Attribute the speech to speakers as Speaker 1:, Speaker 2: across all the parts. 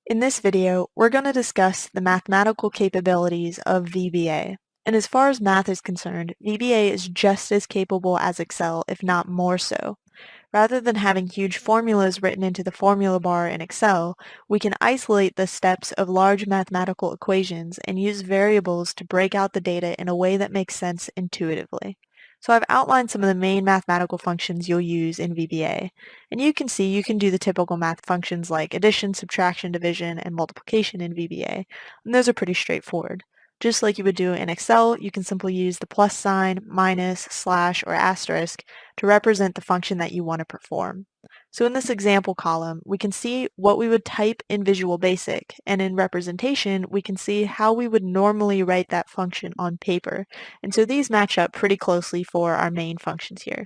Speaker 1: In this video, we're going to discuss the mathematical capabilities of VBA. And as far as math is concerned, VBA is just as capable as Excel, if not more so. Rather than having huge formulas written into the formula bar in Excel, we can isolate the steps of large mathematical equations and use variables to break out the data in a way that makes sense intuitively. So I've outlined some of the main mathematical functions you'll use in VBA, and you can see you can do the typical math functions like addition, subtraction, division, and multiplication in VBA, and those are pretty straightforward. Just like you would do in Excel, you can simply use the plus sign, minus, slash, or asterisk to represent the function that you want to perform. So in this example column, we can see what we would type in Visual Basic, and in representation, we can see how we would normally write that function on paper. And so these match up pretty closely for our main functions here.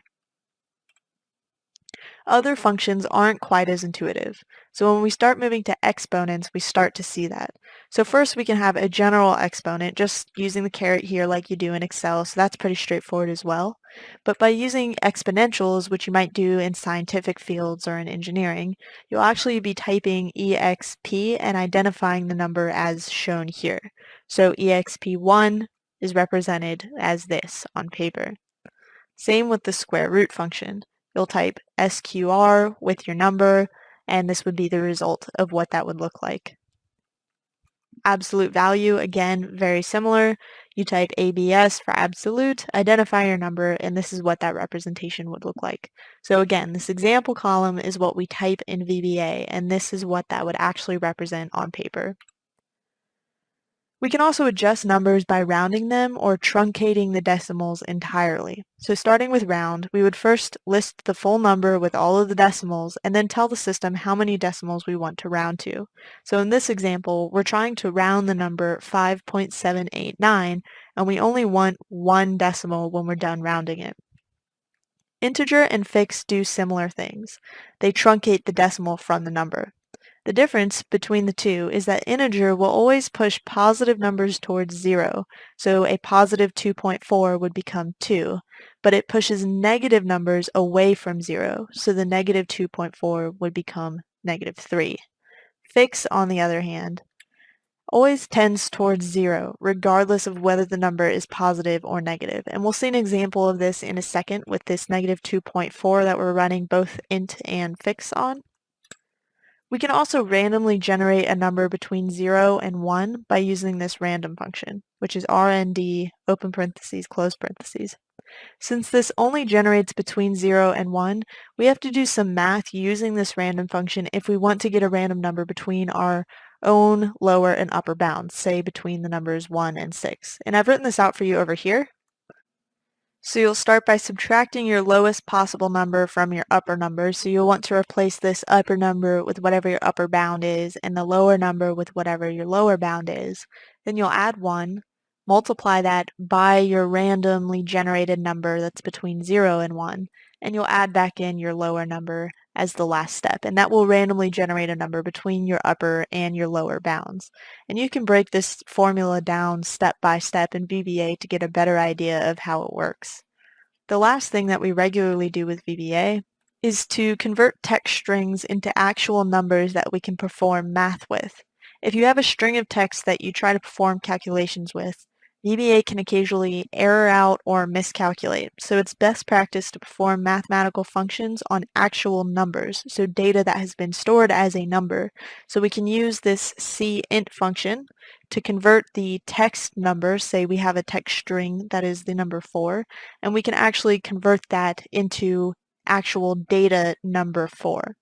Speaker 1: Other functions aren't quite as intuitive. So when we start moving to exponents, we start to see that. So first we can have a general exponent, just using the caret here like you do in Excel, so that's pretty straightforward as well. But by using exponentials, which you might do in scientific fields or in engineering, you'll actually be typing exp and identifying the number as shown here. So exp1 is represented as this on paper. Same with the square root function. You'll type SQR with your number, and this would be the result of what that would look like. Absolute value, again, very similar. You type ABS for absolute, identify your number, and this is what that representation would look like. So again, this example column is what we type in VBA, and this is what that would actually represent on paper. We can also adjust numbers by rounding them or truncating the decimals entirely. So starting with round, we would first list the full number with all of the decimals and then tell the system how many decimals we want to round to. So in this example, we're trying to round the number 5.789 and we only want one decimal when we're done rounding it. Integer and fixed do similar things. They truncate the decimal from the number. The difference between the two is that integer will always push positive numbers towards 0, so a positive 2.4 would become 2, but it pushes negative numbers away from 0, so the negative 2.4 would become negative 3. Fix, on the other hand, always tends towards 0, regardless of whether the number is positive or negative, and we'll see an example of this in a second with this negative 2.4 that we're running both int and fix on. We can also randomly generate a number between 0 and 1 by using this random function, which is rnd open parentheses, close parentheses. Since this only generates between 0 and 1, we have to do some math using this random function if we want to get a random number between our own lower and upper bounds, say between the numbers 1 and 6. And I've written this out for you over here. So you'll start by subtracting your lowest possible number from your upper number. So you'll want to replace this upper number with whatever your upper bound is and the lower number with whatever your lower bound is. Then you'll add 1, multiply that by your randomly generated number that's between 0 and 1, and you'll add back in your lower number as the last step, and that will randomly generate a number between your upper and your lower bounds. And you can break this formula down step by step in VBA to get a better idea of how it works. The last thing that we regularly do with VBA is to convert text strings into actual numbers that we can perform math with. If you have a string of text that you try to perform calculations with, VBA can occasionally error out or miscalculate, so it's best practice to perform mathematical functions on actual numbers, so data that has been stored as a number. So we can use this cint function to convert the text number, say we have a text string that is the number 4, and we can actually convert that into actual data number 4.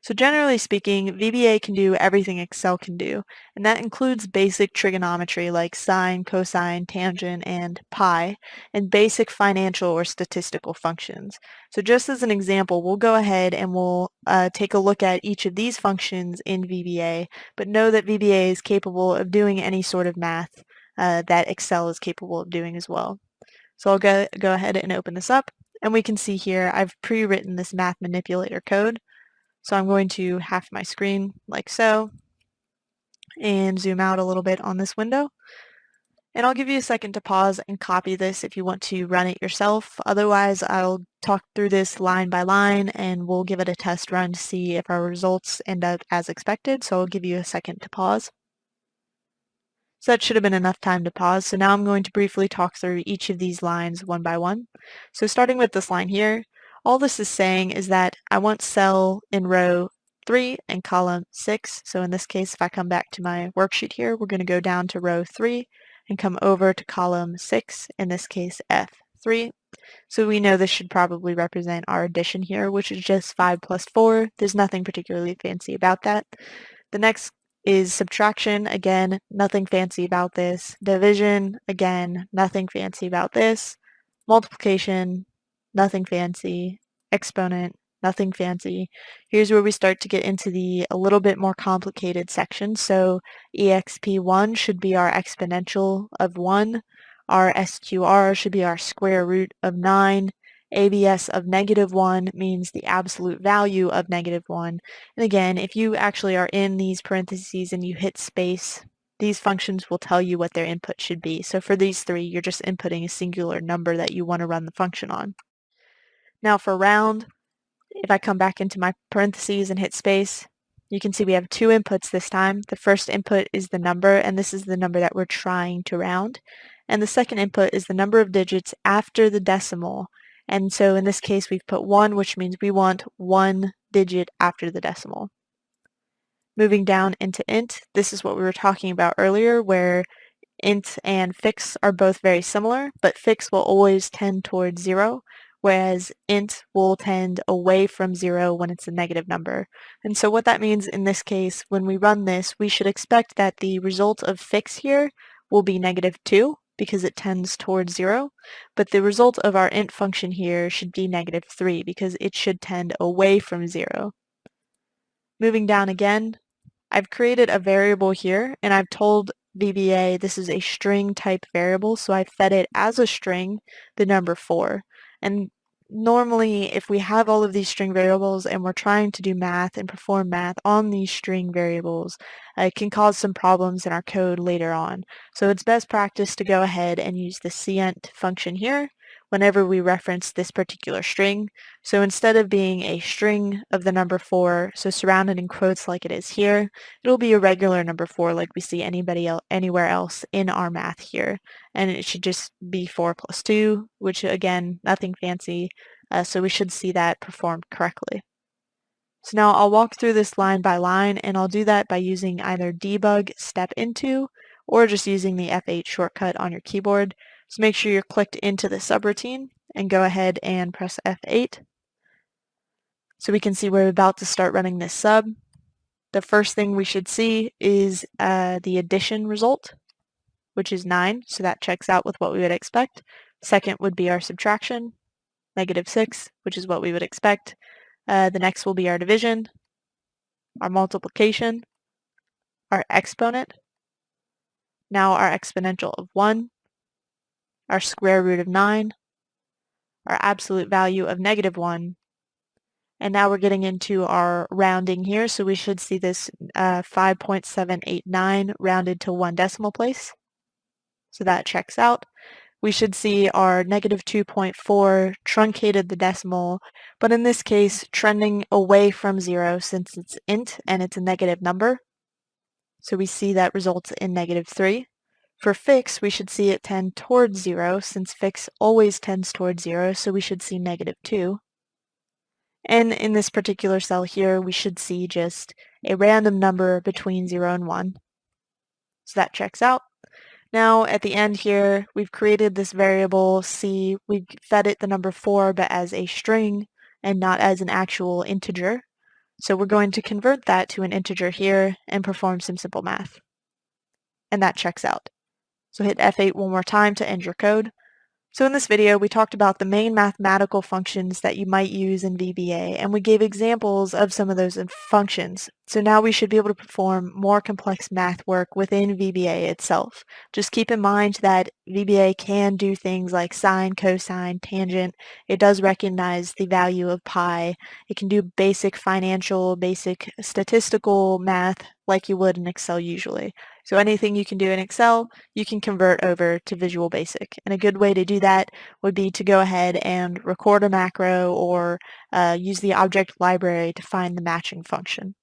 Speaker 1: So generally speaking, VBA can do everything Excel can do, and that includes basic trigonometry like sine, cosine, tangent, and pi, and basic financial or statistical functions. So just as an example, we'll go ahead and we'll take a look at each of these functions in VBA, but know that VBA is capable of doing any sort of math that Excel is capable of doing as well. So I'll go ahead and open this up, and we can see here I've pre-written this math manipulator code. So I'm going to half my screen like so and zoom out a little bit on this window. And I'll give you a second to pause and copy this if you want to run it yourself. Otherwise, I'll talk through this line by line and we'll give it a test run to see if our results end up as expected. So I'll give you a second to pause. So that should have been enough time to pause. So now I'm going to briefly talk through each of these lines one by one. So starting with this line here, all this is saying is that I want cell in row 3 and column 6. So in this case, if I come back to my worksheet here, we're going to go down to row 3 and come over to column 6, in this case F3. So we know this should probably represent our addition here, which is just 5 plus 4. There's nothing particularly fancy about that. The next is subtraction. Again, nothing fancy about this. Division. Again, nothing fancy about this. Multiplication. Nothing fancy. Exponent. Nothing fancy. Here's where we start to get into the a little bit more complicated section. So exp1 should be our exponential of 1. Our SQR should be our square root of 9. ABS of -1 means the absolute value of -1. And again, if you actually are in these parentheses and you hit space, these functions will tell you what their input should be. So for these three, you're just inputting a singular number that you want to run the function on. Now for round, if I come back into my parentheses and hit space, you can see we have two inputs this time. The first input is the number, and this is the number that we're trying to round. And the second input is the number of digits after the decimal. And so in this case, we've put 1, which means we want 1 digit after the decimal. Moving down into int, this is what we were talking about earlier, where int and fix are both very similar, but fix will always tend towards 0, whereas int will tend away from 0 when it's a negative number. And so what that means in this case, when we run this, we should expect that the result of fix here will be -2 because it tends towards 0, but the result of our int function here should be -3 because it should tend away from 0. Moving down again, I've created a variable here and I've told VBA this is a string type variable, so I fed it as a string the number 4. And normally if we have all of these string variables and we're trying to do math and perform math on these string variables, it can cause some problems in our code later on. So it's best practice to go ahead and use the cint function here whenever we reference this particular string. So instead of being a string of the number 4, so surrounded in quotes like it is here, it'll be a regular number 4 like we see anywhere else in our math here. And it should just be 4 plus 2, which again, nothing fancy, so we should see that performed correctly. So now I'll walk through this line by line, and I'll do that by using either debug step into or just using the F8 shortcut on your keyboard. So make sure you're clicked into the subroutine and go ahead and press F8. So we can see we're about to start running this sub. The first thing we should see is the addition result, which is 9, so that checks out with what we would expect. Second would be our subtraction, -6, which is what we would expect. The next will be our division, our multiplication, our exponent, now our exponential of 1, our square root of 9, our absolute value of -1, and now we're getting into our rounding here, so we should see this 5.789 rounded to 1 decimal place. So that checks out. We should see our -2.4 truncated the decimal, but in this case trending away from 0 since it's int and it's a negative number. So we see that results in -3. For fix, we should see it tend towards 0 since fix always tends towards 0, so we should see -2. And in this particular cell here, we should see just a random number between 0 and 1. So that checks out. Now at the end here, we've created this variable c. We've fed it the number 4, but as a string and not as an actual integer. So we're going to convert that to an integer here and perform some simple math. And that checks out. So hit F8 one more time to end your code. So in this video, we talked about the main mathematical functions that you might use in VBA, and we gave examples of some of those functions. So now we should be able to perform more complex math work within VBA itself. Just keep in mind that VBA can do things like sine, cosine, tangent. It does recognize the value of pi. It can do basic financial, basic statistical math like you would in Excel usually. So anything you can do in Excel, you can convert over to Visual Basic. And a good way to do that would be to go ahead and record a macro or use the object library to find the matching function.